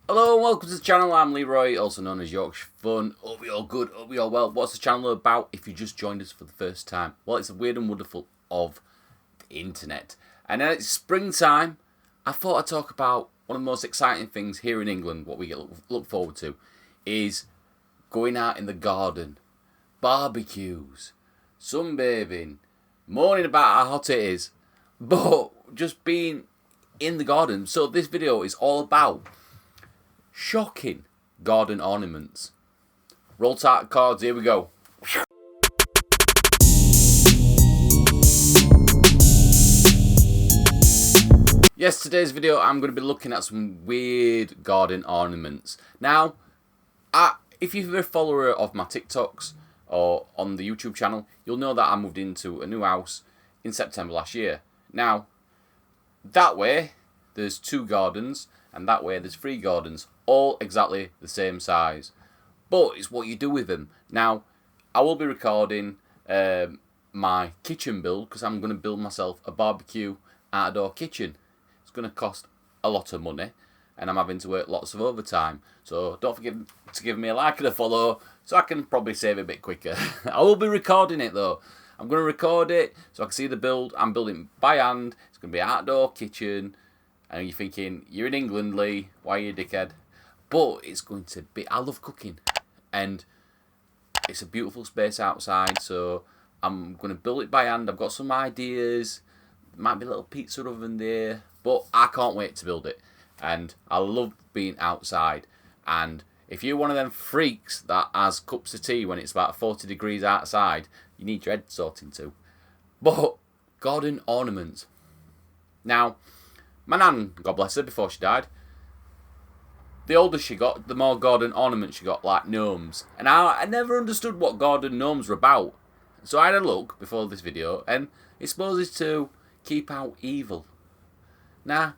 Hello and welcome to the channel. I'm Leroy, also known as Yorkshire Fun. Hope you're all good, hope you're all well. What's the channel about if you just joined us for the first time? Well, it's the weird and wonderful of the internet. And then it's springtime. I thought I'd talk about one of the most exciting things here in England, what we look forward to, is going out in the garden, barbecues, sunbathing, moaning about how hot it is, but just being in the garden. So this video is all about shocking garden ornaments. Roll tarot cards, here we go. Yes, today's video I'm going to be looking at some weird garden ornaments. Now, if you're a follower of my TikToks or on the YouTube channel, you'll know that I moved into a new house in September last year. Now, that way there's 2 gardens and that way there's 3 gardens, all exactly the same size. But it's what you do with them. Now, I will be recording my kitchen build because I'm going to build myself a barbecue outdoor kitchen. It's going to cost a lot of money and I'm having to work lots of overtime. So don't forget to give me a like and a follow so I can probably save it a bit quicker. I will be recording it though. I'm going to record it so I can see the build. I'm building by hand. It's going to be an outdoor kitchen. And you're thinking, you're in England, Lee, why are you a dickhead? But it's going to be, I love cooking. And it's a beautiful space outside, so I'm going to build it by hand. I've got some ideas. Might be a little pizza oven there. But I can't wait to build it. And I love being outside. And if you're one of them freaks that has cups of tea when it's about 40 degrees outside, you need your head sorting too. But garden ornaments. Now, my nan, God bless her, before she died, the older she got, the more garden ornaments she got, like gnomes. And I never understood what garden gnomes were about. So I had a look before this video, and it's supposed to keep out evil. Now,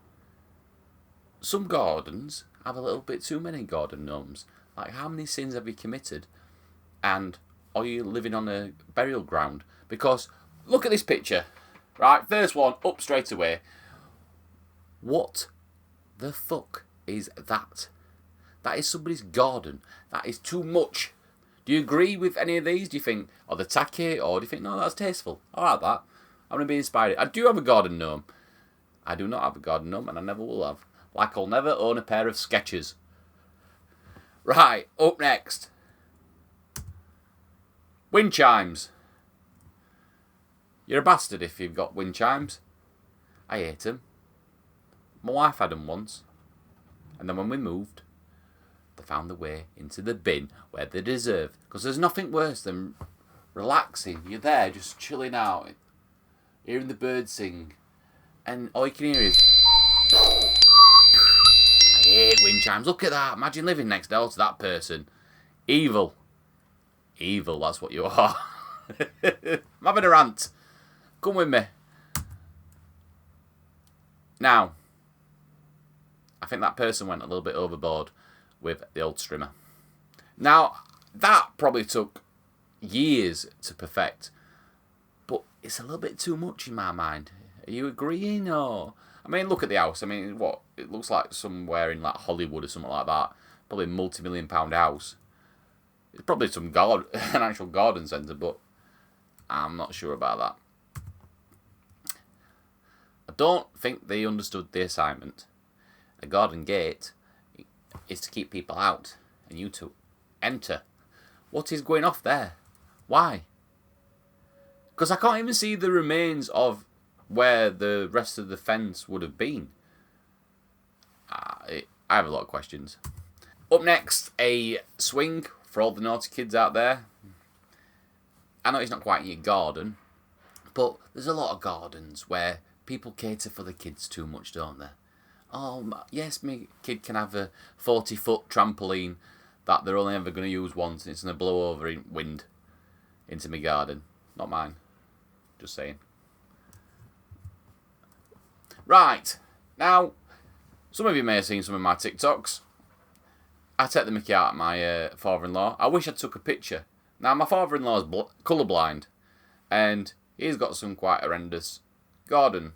some gardens have a little bit too many garden gnomes. Like, how many sins have you committed? And are you living on a burial ground? Because, look at this picture. Right, first one, up straight away. What the fuck is that? That is somebody's garden. That is too much. Do you agree with any of these? Do you think, oh, they're tacky? Or do you think, no, that's tasteful? I like that. I'm going to be inspired. I do have a garden gnome. I do not have a garden gnome, and I never will have. Like I'll never own a pair of Skechers. Right, up next. Wind chimes. You're a bastard if you've got wind chimes. I hate them. My wife had them once, and then when we moved, they found their way into the bin where they deserve. Because there's nothing worse than relaxing. You're there just chilling out, hearing the birds sing, and all you can hear is... I hate wind chimes. Look at that. Imagine living next door to that person. Evil. Evil, that's what you are. I'm having a rant. Come with me. Now, I think that person went a little bit overboard with the old strimmer. Now, that probably took years to perfect, but it's a little bit too much in my mind. Are you agreeing, or... I mean, look at the house. I mean, what? It looks like somewhere in like Hollywood or something like that. Probably a multi-million-pound house. It's probably some an actual garden centre, but I'm not sure about that. I don't think they understood the assignment. A garden gate is to keep people out and you to enter. What is going off there? Why? Because I can't even see the remains of where the rest of the fence would have been. I have a lot of questions. Up next, a swing for all the naughty kids out there. I know it's not quite in your garden, but there's a lot of gardens where people cater for the kids too much, don't they? Oh, yes, my kid can have a 40-foot trampoline that they're only ever going to use once and it's going to blow over in wind into my garden. Not mine. Just saying. Right. Now, some of you may have seen some of my TikToks. I take the mickey out of my father-in-law. I wish I took a picture. Now, my father-in-law is colourblind and he's got some quite horrendous garden,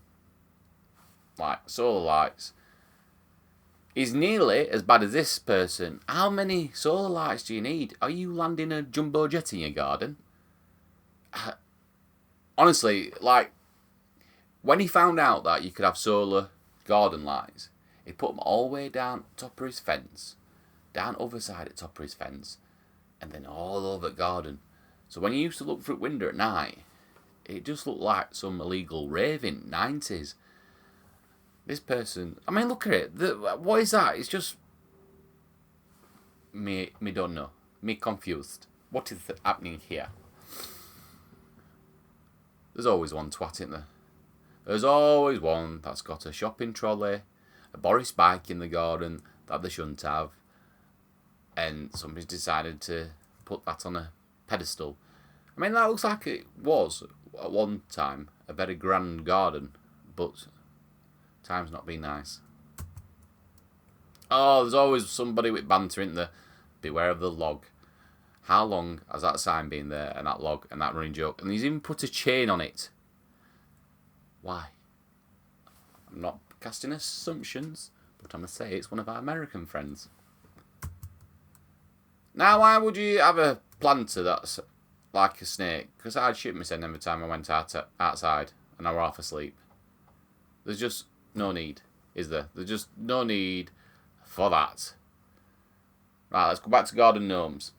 like solar lights. He's nearly as bad as this person. How many solar lights do you need? Are you landing a jumbo jet in your garden? Honestly, like, when he found out that you could have solar garden lights, he put them all the way down top of his fence, down other side at top of his fence, and then all over the garden. So when you used to look through the window at night, it just looked like some illegal raving 90s. This person, I mean, look at it. What is that? It's just me don't know. Me confused. What is happening here? There's always one twat, isn't there? There's always one that's got a shopping trolley, a Boris bike in the garden that they shouldn't have, and somebody's decided to put that on a pedestal. I mean, that looks like it was, at one time, a very grand garden, but time's not been nice. Oh, there's always somebody with banter, isn't there? Beware of the log. How long has that sign been there, and that log, and that running joke? And he's even put a chain on it. Why? I'm not casting assumptions, but I'm going to say it's one of our American friends. Now, why would you have a planter that's like a snake? Because I'd shoot myself every time I went outside and I were half asleep. There's just no need, is there? There's just no need for that. Right, let's go back to garden gnomes.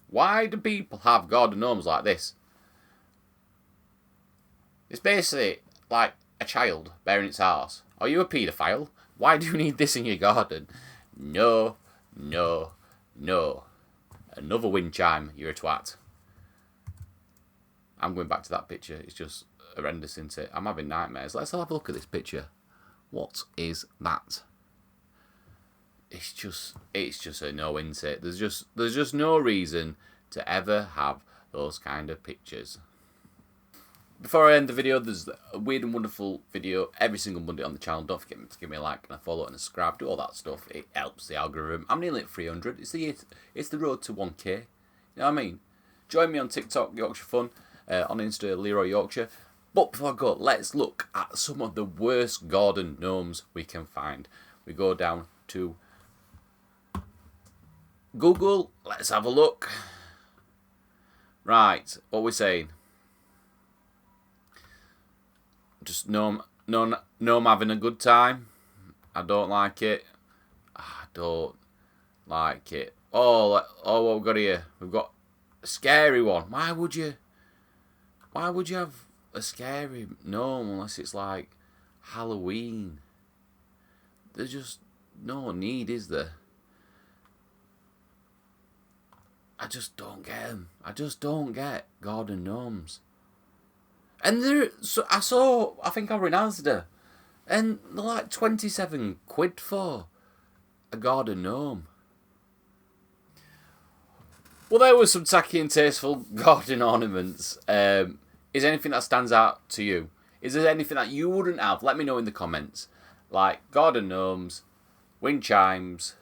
Why do people have garden gnomes like this? It's basically like a child bearing its arse. Are you a paedophile? Why do you need this in your garden? No, no, no. Another wind chime, you're a twat. I'm going back to that picture. It's just horrendous, isn't it? I'm having nightmares. Let's have a look at this picture. What is that? It's just a no, isn't it? There's just no reason to ever have those kind of pictures. Before I end the video, there's a weird and wonderful video every single Monday on the channel. Don't forget to give me a like and a follow and a subscribe. Do all that stuff. It helps the algorithm. I'm nearly at 300. It's the road to 1k. You know what I mean? Join me on TikTok, Yorkshire Fun. On Insta, Leroy Yorkshire. But before I go, let's look at some of the worst garden gnomes we can find. We go down to Google. Let's have a look. Right, what we're saying. Just gnome having a good time. I don't like it. I don't like it. Oh, what we've got here? We've got a scary one. Why would you have a scary gnome unless it's like Halloween? There's just no need, is there? I just don't get them. I just don't get garden gnomes. And I think I renounced her. And they're like 27 quid for a garden gnome. Well, there was some tacky and tasteful garden ornaments. Is there anything that stands out to you? Is there anything that you wouldn't have? Let me know in the comments. Like garden gnomes, wind chimes.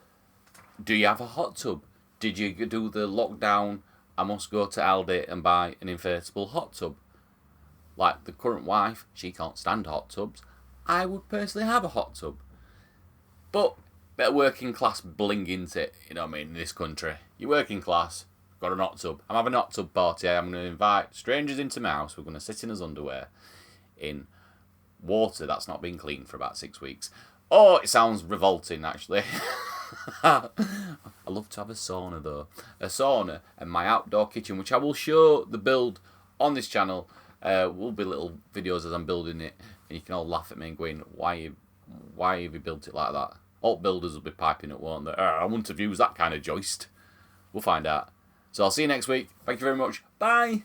Do you have a hot tub? Did you do the lockdown, I must go to Aldi and buy an inflatable hot tub? Like the current wife, she can't stand hot tubs. I would personally have a hot tub. But bit of working class bling into it, you know what I mean, in this country. You're working class, got an hot tub. I'm having a hot tub party. I'm going to invite strangers into my house. We're going to sit in his underwear in water that's not been cleaned for about 6 weeks. Oh, it sounds revolting, actually. I love to have a sauna, though. A sauna and my outdoor kitchen, which I will show the build on this channel. Will be little videos as I'm building it, and you can all laugh at me and going, why have you built it like that? All builders will be piping up, won't they? I wouldn't have used that kind of joist. We'll find out. So I'll see you next week. Thank you very much. Bye.